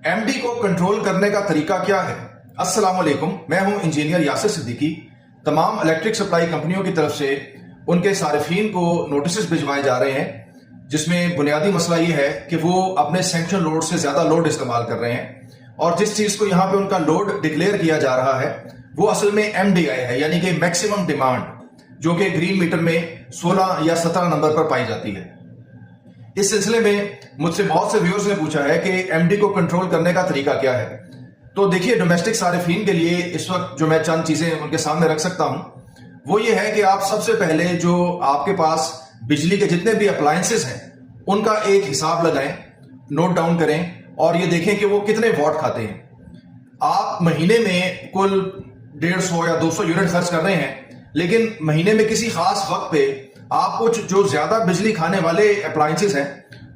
MD को control करने का तरीका क्या है? अस्सलाम वालेकुम, मैं हूं इंजीनियर यासिर सिद्दीकी। तमाम इलेक्ट्रिक सप्लाई कंपनियों की तरफ से उनके सारिफीन को नोटिस भिजवाए जा रहे हैं, जिसमें बुनियादी मसला ये है कि वो अपने सैंक्शन लोड से ज्यादा लोड इस्तेमाल कर रहे हैं और जिस चीज को यहाँ पे उनका लोड डिक्लेयर किया जा रहा है वो असल में एमडीआई है, यानी कि मैक्सिमम डिमांड, जो कि ग्रीन मीटर में 16 या 17 नंबर पर पाई जाती है। इस सिलसिले में मुझसे बहुत से व्यूअर्स ने पूछा है कि एमडी को कंट्रोल करने का तरीका क्या है। तो देखिए, डोमेस्टिक सारिफीन के लिए इस वक्त जो मैं चंद चीजें उनके सामने रख सकता हूं वो ये है कि आप सबसे पहले जो आपके पास बिजली के जितने भी अप्लायंसेस हैं उनका एक हिसाब लगाएं, नोट डाउन करें और ये देखें कि वो कितने वॉट खाते हैं। आप महीने में कुल 150 या 200 यूनिट खर्च कर रहे हैं, लेकिन महीने में किसी खास वक्त पे आप कुछ जो ज्यादा बिजली खाने वाले अप्लायंसेस हैं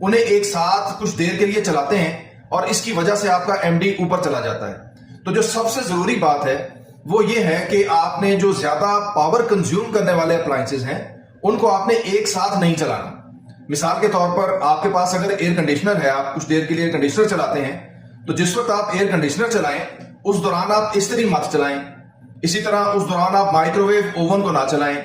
उन्हें एक साथ कुछ देर के लिए चलाते हैं और इसकी वजह से आपका एमडी ऊपर चला जाता है। तो जो सबसे जरूरी बात है वो ये है कि आपने जो ज्यादा पावर कंज्यूम करने वाले अप्लायंसेस हैं उनको आपने एक साथ नहीं चलाना। मिसाल के तौर पर आपके पास अगर एयर कंडीशनर है, आप कुछ देर के लिए एयर कंडीशनर चलाते हैं, तो जिस वक्त आप एयर कंडीशनर चलाएं उस दौरान आप इस्त्री मत चलाएं। इसी तरह उस दौरान आप माइक्रोवेव ओवन को ना चलाएं।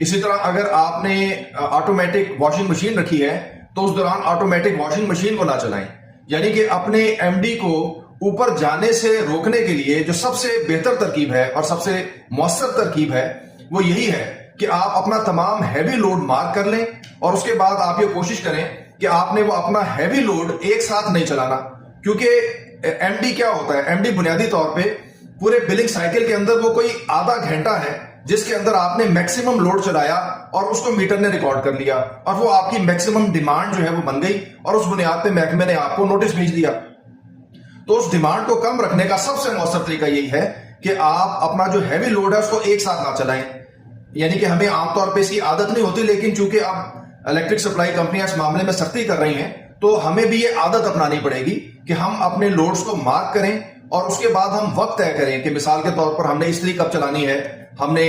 इसी तरह अगर आपने ऑटोमेटिक वॉशिंग मशीन रखी है तो उस दौरान ऑटोमेटिक वॉशिंग मशीन को ना चलाएं। यानी कि अपने एमडी को ऊपर जाने से रोकने के लिए जो सबसे बेहतर तरकीब है और सबसे मौसर तरकीब है वो यही है कि आप अपना तमाम हैवी लोड मार्क कर लें और उसके बाद आप ये कोशिश करें कि आपने वो अपना हैवी लोड एक साथ नहीं चलाना। क्योंकि एमडी क्या होता है, एमडी बुनियादी तौर पे पूरे बिलिंग साइकिल के अंदर वो कोई आधा घंटा है जिसके अंदर आपने मैक्सिमम लोड चलाया और उसको मीटर ने रिकॉर्ड कर लिया और वो आपकी मैक्सिमम डिमांड जो है वो बन गई और उस बुनियाद पे महकमे ने आपको नोटिस भेज दिया। तो उस डिमांड को कम रखने का सबसे मौसर तरीका यही है कि आप अपना जो हैवी लोड है उसको एक साथ ना चलाएं। यानी कि हमें आमतौर पर इसकी आदत नहीं होती, लेकिन चूंकि अब इलेक्ट्रिक सप्लाई कंपनियां इस मामले में सख्ती कर रही हैं तो हमें भी ये आदत अपनानी पड़ेगी कि हम अपने लोड्स को मार्क करें और उसके बाद हम वक्त तय करें कि मिसाल के तौर पर हमने इस्त्री कब चलानी है, हमने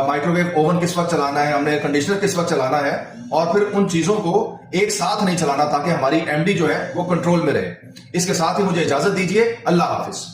माइक्रोवेव ओवन किस वक्त चलाना है, हमने कंडीशनर किस वक्त चलाना है, और फिर उन चीजों को एक साथ नहीं चलाना ताकि हमारी एमडी जो है वो कंट्रोल में रहे। इसके साथ ही मुझे इजाजत दीजिए। अल्लाह हाफिज।